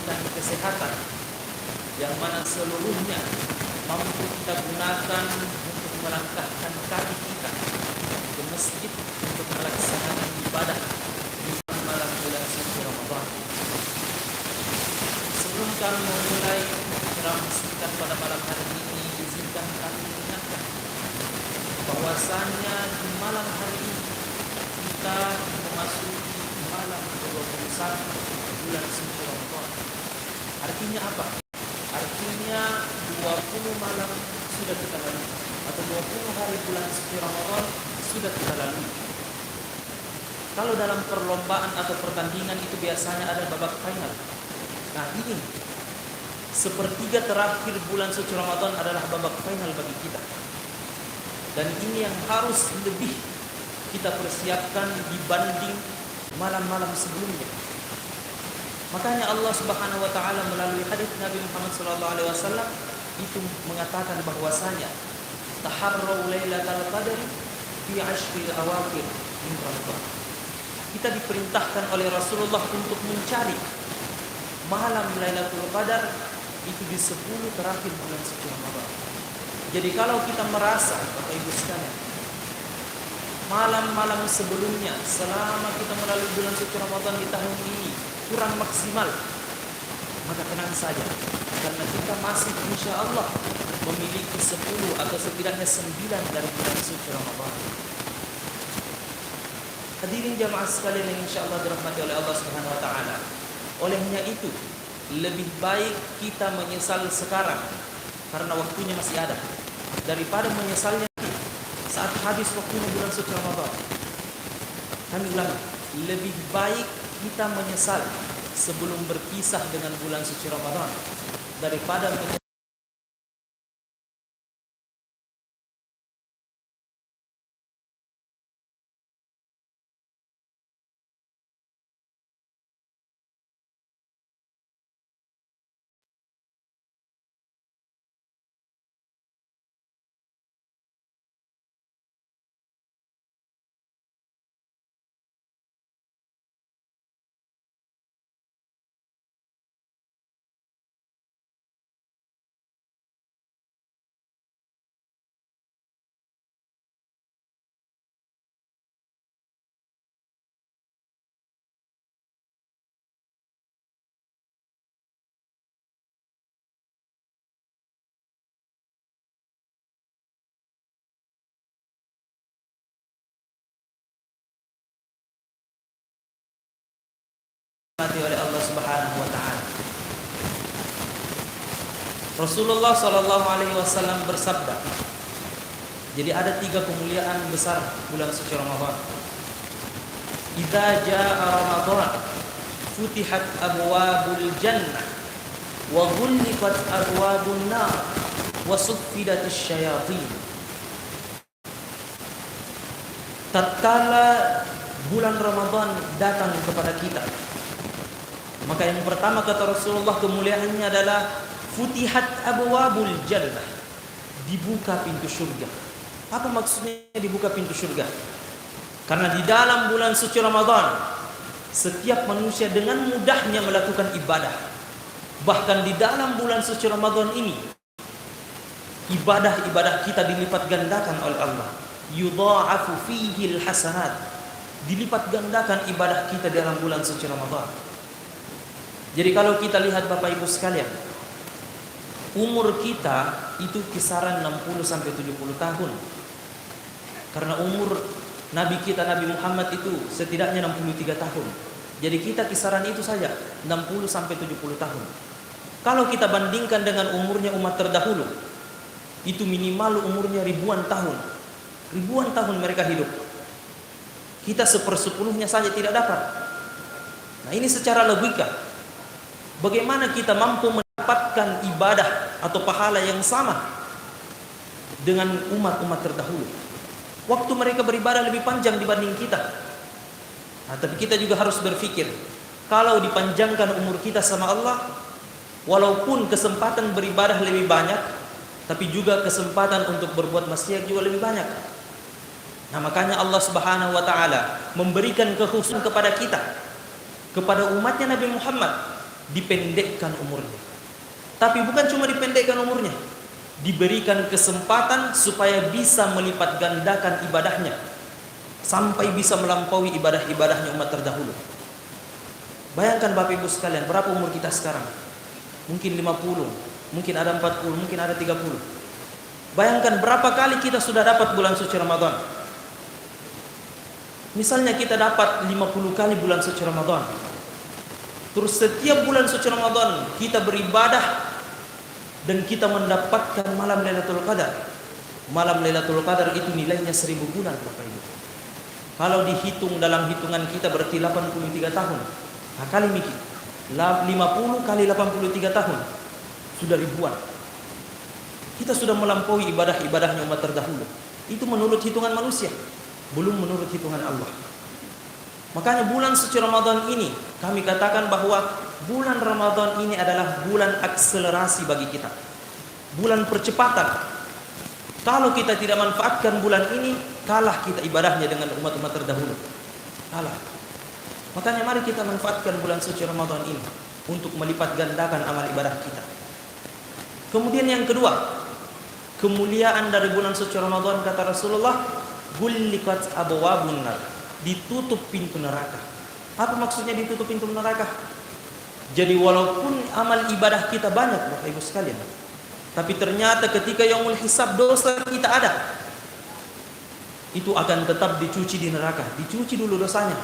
memberikan kesehatan yang mana seluruhnya mampu kita gunakan untuk melangkahkan kaki kita ke masjid untuk melaksanakan ibadah di malam bulan suci Ramadan. Sebelum kami memulai ceramah singkat pada malam hari ini, izinkan kami mengingatkan bahwasannya di malam hari ini kita memasuki malam ke-21 bulan suci Ramadan. Artinya apa? Artinya 20 malam sudah kita lalui, atau 20 hari bulan suci Ramadan sudah kita lalui. Kalau dalam perlombaan atau pertandingan itu biasanya ada babak final. Nah ini sepertiga terakhir bulan suci Ramadan adalah babak final bagi kita. Dan ini yang harus lebih kita persiapkan dibanding malam-malam sebelumnya. Makanya Allah Subhanahu wa taala melalui hadis Nabi Muhammad sallallahu alaihi wasallam itu mengatakan bahwasanya taharrau lailatal qadri fi ashril awakhir min Ramadan. Kita diperintahkan oleh Rasulullah untuk mencari malam Lailatul Qadar itu di 10 terakhir bulan suci Ramadan. Jadi kalau kita merasa, Bapak Ibu sekalian, malam-malam sebelumnya selama kita melalui bulan suci Ramadan di tahun ini kurang maksimal, maka tenang saja, karena kita masih insya Allah memiliki 10 atau setidaknya 9 dari bulan suci Ramadan. Hadirin jamaah sekalian yang insya Allah dirahmati oleh Allah Subhanahu wa taala. Olehnya itu, lebih baik kita menyesal sekarang karena waktunya masih ada daripada menyesalnya saat habis waktunya bulan suci Ramadan. Kami ulangi, lebih baik kita menyesal sebelum berpisah dengan bulan suci Ramadan daripada menyesal oleh Allah Subhanahu wa taala. Rasulullah sallallahu alaihi wasallam bersabda. Jadi ada 3 kemuliaan besar bulan suci Ramadan. Idza jaa Ramadan futihat abwabul jannah wa ghulqat abwabun nar wa suffidatis syayatin. Tatkala bulan Ramadan datang kepada kita, maka yang pertama kata Rasulullah kemuliaannya adalah futihat abwabul jannah, dibuka pintu surga. Apa maksudnya dibuka pintu surga? Karena di dalam bulan suci Ramadan setiap manusia dengan mudahnya melakukan ibadah. Bahkan di dalam bulan suci Ramadan ini ibadah-ibadah kita dilipat gandakan oleh Allah. Yudha'afu fihi al-hasanat. Dilipat gandakan ibadah kita dalam bulan suci Ramadan. Jadi kalau kita lihat Bapak Ibu sekalian, umur kita itu kisaran 60 sampai 70 tahun. Karena umur Nabi kita Nabi Muhammad itu setidaknya 63 tahun. Jadi kita kisaran itu saja, 60 sampai 70 tahun. Kalau kita bandingkan dengan umurnya umat terdahulu, itu minimal umurnya ribuan tahun. Ribuan tahun mereka hidup. Kita 1/10-nya saja tidak dapat. Nah, ini secara logika. Bagaimana kita mampu mendapatkan ibadah atau pahala yang sama dengan umat-umat terdahulu? Waktu mereka beribadah lebih panjang dibanding kita. Nah, tapi kita juga harus berpikir, kalau dipanjangkan umur kita sama Allah, walaupun kesempatan beribadah lebih banyak, tapi juga kesempatan untuk berbuat maksiat juga lebih banyak. Nah, makanya Allah Subhanahu wa taala memberikan kekhususan kepada kita, kepada umatnya Nabi Muhammad, dipendekkan umurnya. Tapi bukan cuma dipendekkan umurnya, diberikan kesempatan supaya bisa melipat gandakan ibadahnya sampai bisa melampaui ibadah-ibadahnya umat terdahulu. Bayangkan Bapak Ibu sekalian, berapa umur kita sekarang? Mungkin 50, mungkin ada 40, mungkin ada 30. Bayangkan berapa kali kita sudah dapat bulan suci Ramadan. Misalnya kita dapat 50 kali bulan suci Ramadan. Terus setiap bulan suci Ramadan kita beribadah dan kita mendapatkan malam Lailatul Qadar. Malam Lailatul Qadar itu nilainya 1000 bulan Bapak Ibu. Kalau dihitung dalam hitungan kita berarti 83 tahun. Nah, kali mikir 50 kali 83 tahun sudah ribuan. Kita sudah melampaui ibadah-ibadahnya umat terdahulu. Itu menurut hitungan manusia, belum menurut hitungan Allah. Makanya bulan suci Ramadan ini kami katakan bahwa bulan Ramadan ini adalah bulan akselerasi bagi kita, bulan percepatan. Kalau kita tidak manfaatkan bulan ini, kalah kita ibadahnya dengan umat-umat terdahulu, kalah. Makanya mari kita manfaatkan bulan suci Ramadan ini untuk melipat gandakan amal ibadah kita. Kemudian yang kedua, kemuliaan dari bulan suci Ramadan, kata Rasulullah, gulliqat abwabun nar, ditutup pintu neraka. Apa maksudnya ditutup pintu neraka? Jadi walaupun amal ibadah kita banyak Bapak Ibu sekalian, tapi ternyata ketika yaumul hisab dosa kita ada, itu akan tetap dicuci di neraka. Dicuci dulu dosanya,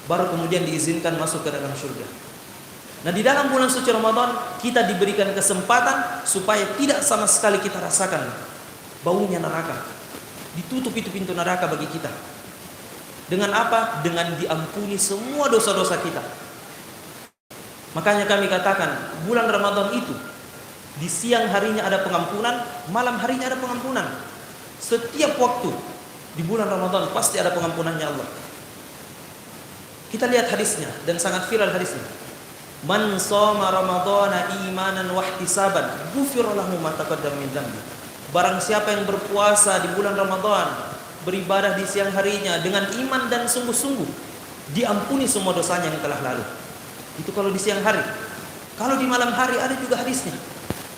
baru kemudian diizinkan masuk ke dalam surga. Nah, di dalam bulan suci Ramadan kita diberikan kesempatan supaya tidak sama sekali kita rasakan baunya neraka. Ditutup itu pintu neraka bagi kita. Dengan apa? Dengan diampuni semua dosa-dosa kita. Makanya kami katakan bulan Ramadan itu di siang harinya ada pengampunan, malam harinya ada pengampunan. Setiap waktu di bulan Ramadan pasti ada pengampunannya Allah. Kita lihat hadisnya dan sangat viral hadisnya. Man shoma ramadhana imanan wa ihtisaban ghufira lahu ma taqaddama min dzambi. Barang siapa yang berpuasa di bulan Ramadan, beribadah di siang harinya dengan iman dan sungguh-sungguh, diampuni semua dosanya yang telah lalu. Itu kalau di siang hari. Kalau di malam hari ada juga hadisnya.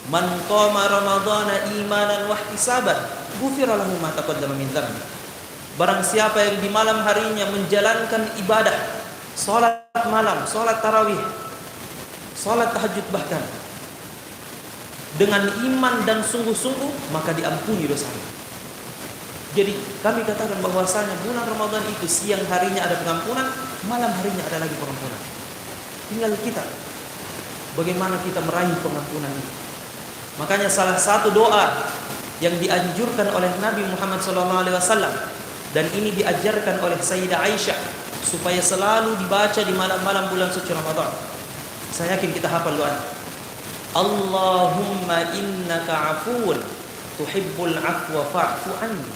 Man qama ramadhana imanan wa ihtisaban ghufira lahu ma taqaddama min dzambi. Barang siapa yang di malam harinya menjalankan ibadah, salat malam, salat tarawih, salat tahajud bahkan dengan iman dan sungguh-sungguh, maka diampuni dosanya. Jadi kami katakan bahwasanya bulan Ramadan itu siang harinya ada pengampunan, malam harinya ada lagi pengampunan. Tinggal kita bagaimana kita meraih pengampunan ini. Makanya salah satu doa yang dianjurkan oleh Nabi Muhammad SAW, dan ini diajarkan oleh Sayyidah Aisyah supaya selalu dibaca di malam-malam bulan suci Ramadan. Saya yakin kita hafal doa. Allahumma innaka afuun tuhibbul afwa fa'fu anni.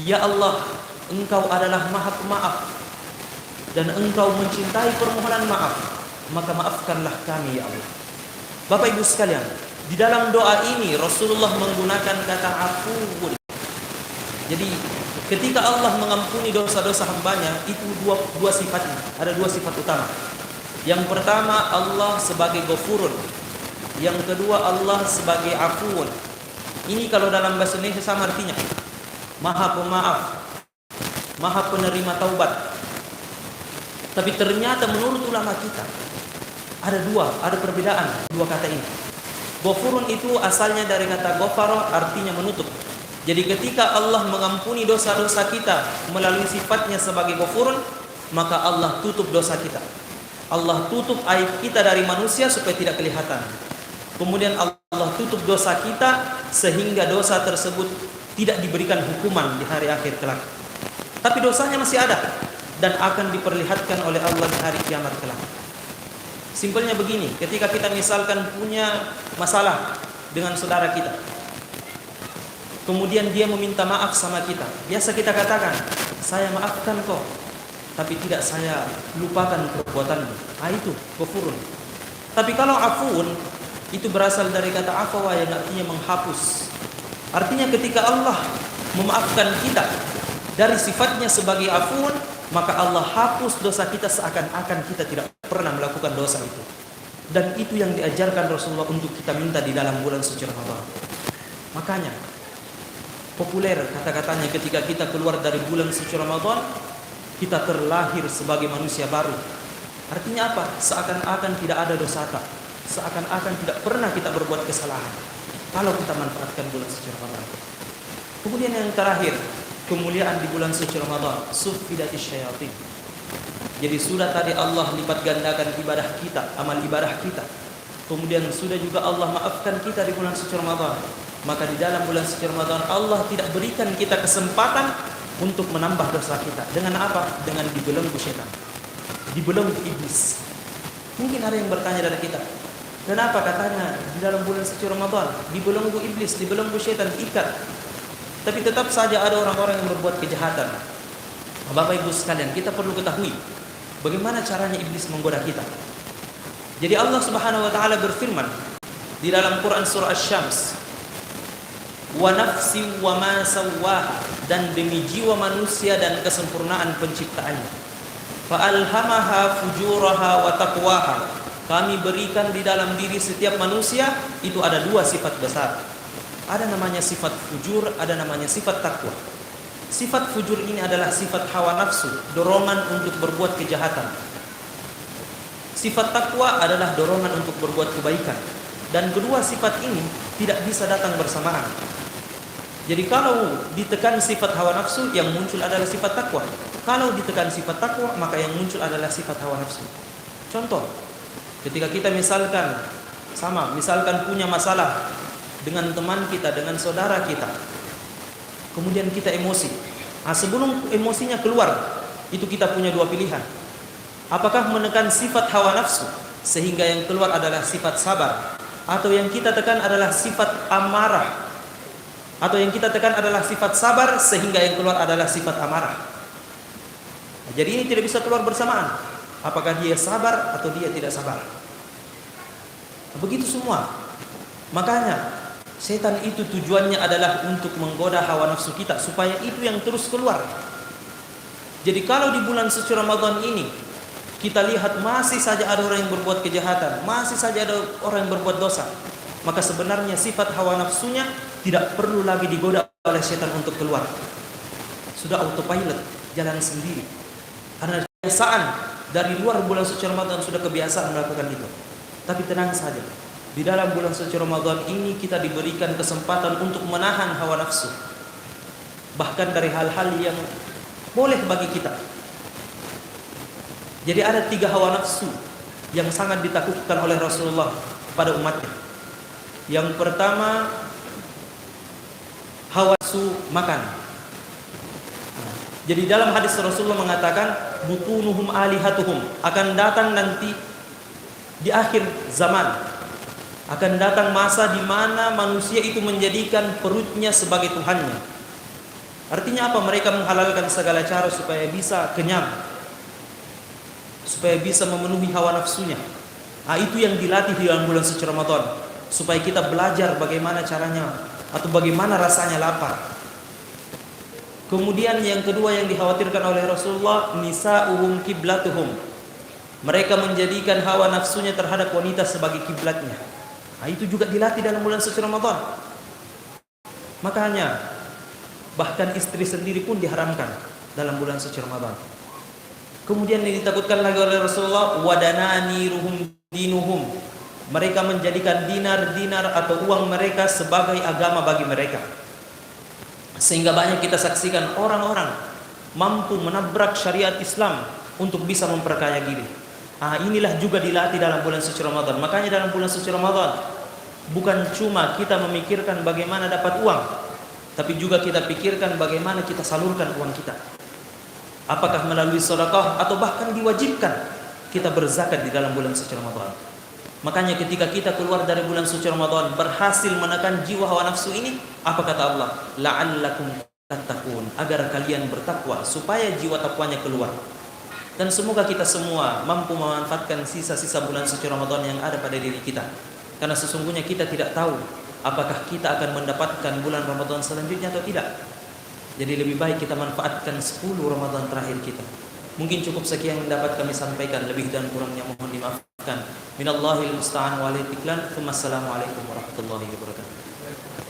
Ya Allah, Engkau adalah Maha Pemaaf dan Engkau mencintai permohonan maaf, maka maafkanlah kami ya Allah. Bapak Ibu sekalian, di dalam doa ini Rasulullah menggunakan kata afuun. Jadi ketika Allah mengampuni dosa-dosa hambanya, itu dua sifatnya. Ada dua sifat utama. Yang pertama, Allah sebagai Ghafurun. Yang kedua, Allah sebagai Afuun. Ini kalau dalam bahasa Indonesia sama artinya, Maha Pemaaf, Maha Penerima Taubat. Tapi ternyata menurut ulama kita ada perbedaan dua kata ini. Ghafurun itu asalnya dari kata ghafara, artinya menutup. Jadi ketika Allah mengampuni dosa-dosa kita melalui sifatnya sebagai Ghafurun, maka Allah tutup dosa kita. Allah tutup aib kita dari manusia supaya tidak kelihatan. Kemudian Allah tutup dosa kita sehingga dosa tersebut tidak diberikan hukuman di hari akhir kelak. Tapi dosanya masih ada dan akan diperlihatkan oleh Allah di hari kiamat kelak. Simpelnya begini, ketika kita misalkan punya masalah dengan saudara kita, kemudian dia meminta maaf sama kita, biasa kita katakan, saya maafkan kau, tapi tidak saya lupakan perbuatanmu. Itu ghafurun. Tapi kalau afuun, itu berasal dari kata afawa yang artinya menghapus. Artinya ketika Allah memaafkan kita dari sifatnya sebagai afuun, maka Allah hapus dosa kita seakan-akan kita tidak pernah melakukan dosa itu. Dan itu yang diajarkan Rasulullah untuk kita minta di dalam bulan suci Ramadan. Makanya populer kata-katanya ketika kita keluar dari bulan suci Ramadan, kita terlahir sebagai manusia baru. Artinya apa? Seakan-akan tidak ada dosa, seakan-akan tidak pernah kita berbuat kesalahan kalau kita manfaatkan bulan suci Ramadan. Kemudian yang terakhir, kemuliaan di bulan suci Ramadan, suffidatis syayatin. Jadi sudah tadi Allah lipat gandakan ibadah kita, amal ibadah kita. Kemudian sudah juga Allah maafkan kita di bulan suci Ramadan. Maka di dalam bulan suci Ramadan Allah tidak berikan kita kesempatan untuk menambah dosa kita. Dengan apa? Dengan dibelenggu setan, dibelenggu iblis. Mungkin ada yang bertanya dari kita, kenapa katanya di dalam bulan suci Ramadan dibelenggu iblis, dibelenggu setan, ikat, tapi tetap saja ada orang-orang yang berbuat kejahatan. Bapak Ibu sekalian, kita perlu ketahui bagaimana caranya iblis menggoda kita. Jadi Allah Subhanahu wa taala berfirman di dalam Quran surah Asy-Syams, wa nafsi wa ma sawwaha, dan demi jiwa manusia dan kesempurnaan penciptaannya. Fa alhamaha fujuraha wa taqwaha. Kami berikan di dalam diri setiap manusia itu ada dua sifat besar. Ada namanya sifat fujur, ada namanya sifat takwa. Sifat fujur ini adalah sifat hawa nafsu, dorongan untuk berbuat kejahatan. Sifat takwa adalah dorongan untuk berbuat kebaikan. Dan kedua sifat ini tidak bisa datang bersamaan. Jadi kalau ditekan sifat hawa nafsu, yang muncul adalah sifat takwa. Kalau ditekan sifat takwa, maka yang muncul adalah sifat hawa nafsu. Contoh, ketika kita misalkan punya masalah dengan teman kita, dengan saudara kita, kemudian kita emosi. Nah, sebelum emosinya keluar, itu kita punya dua pilihan. Apakah menekan sifat hawa nafsu sehingga yang keluar adalah sifat sabar, atau yang kita tekan adalah sifat amarah, atau yang kita tekan adalah sifat sabar sehingga yang keluar adalah sifat amarah. Nah, jadi ini tidak bisa keluar bersamaan. Apakah dia sabar atau dia tidak sabar. Nah, begitu semua. Makanya setan itu tujuannya adalah untuk menggoda hawa nafsu kita supaya itu yang terus keluar. Jadi kalau di bulan suci Ramadan ini kita lihat masih saja ada orang yang berbuat kejahatan, masih saja ada orang yang berbuat dosa, maka sebenarnya sifat hawa nafsunya tidak perlu lagi digoda oleh setan untuk keluar. Sudah autopilot, jalan sendiri. Karena kebiasaan dari luar bulan suci Ramadan sudah kebiasaan melakukan itu. Tapi tenang saja. Di dalam bulan suci Ramadan ini kita diberikan kesempatan untuk menahan hawa nafsu. Bahkan dari hal-hal yang boleh bagi kita. Jadi ada 3 hawa nafsu yang sangat ditaklukkan oleh Rasulullah pada umatnya. Yang pertama, hawa nafsu makan. Jadi dalam hadis Rasulullah mengatakan, butunuhum alihatuhum, akan datang nanti di akhir zaman. Akan datang masa di mana manusia itu menjadikan perutnya sebagai Tuhannya. Artinya apa? Mereka menghalalkan segala cara supaya bisa kenyang, supaya bisa memenuhi hawa nafsunya. Nah, itu yang dilatih di dalam bulan suci Ramadan, supaya kita belajar bagaimana caranya atau bagaimana rasanya lapar. Kemudian yang kedua yang dikhawatirkan oleh Rasulullah, nisa'uhum kiblatuhum. Mereka menjadikan hawa nafsunya terhadap wanita sebagai kiblatnya. Nah, itu juga dilatih dalam bulan suci Ramadan. Makanya bahkan istri sendiri pun diharamkan dalam bulan suci Ramadan. Kemudian yang ditakutkan lagi oleh Rasulullah, wadanani ruhum dinuhum. Mereka menjadikan dinar atau uang mereka sebagai agama bagi mereka. Sehingga banyak kita saksikan orang-orang mampu menabrak syariat Islam untuk bisa memperkaya diri. Inilah juga dilatih dalam bulan suci Ramadan. Makanya dalam bulan suci Ramadan bukan cuma kita memikirkan bagaimana dapat uang, tapi juga kita pikirkan bagaimana kita salurkan uang kita. Apakah melalui sedekah atau bahkan diwajibkan kita berzakat di dalam bulan suci Ramadan. Makanya ketika kita keluar dari bulan suci Ramadan berhasil menekan jiwa hawa nafsu ini, apa kata Allah? La'allakum tattaqun, agar kalian bertakwa supaya jiwa takwanya keluar. Dan semoga kita semua mampu memanfaatkan sisa-sisa bulan suci Ramadan yang ada pada diri kita. Karena sesungguhnya kita tidak tahu apakah kita akan mendapatkan bulan Ramadan selanjutnya atau tidak. Jadi lebih baik kita manfaatkan 10 Ramadan terakhir kita. Mungkin cukup sekian yang dapat kami sampaikan, lebih dan kurangnya mohon dimaafkan. Minallahil musta'an wa alaihi tiklan. Assalamualaikum warahmatullahi wabarakatuh.